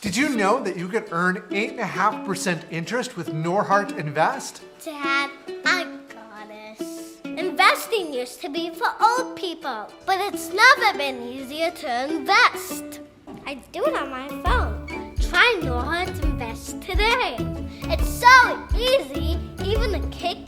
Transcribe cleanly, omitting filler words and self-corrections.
Did you know that you could earn 8.5% interest with Norhart Invest? Dad, I got this. Investing used to be for old people, but it's never been easier to invest. I do it on my phone. Try Norhart Invest today. It's so easy, even a kid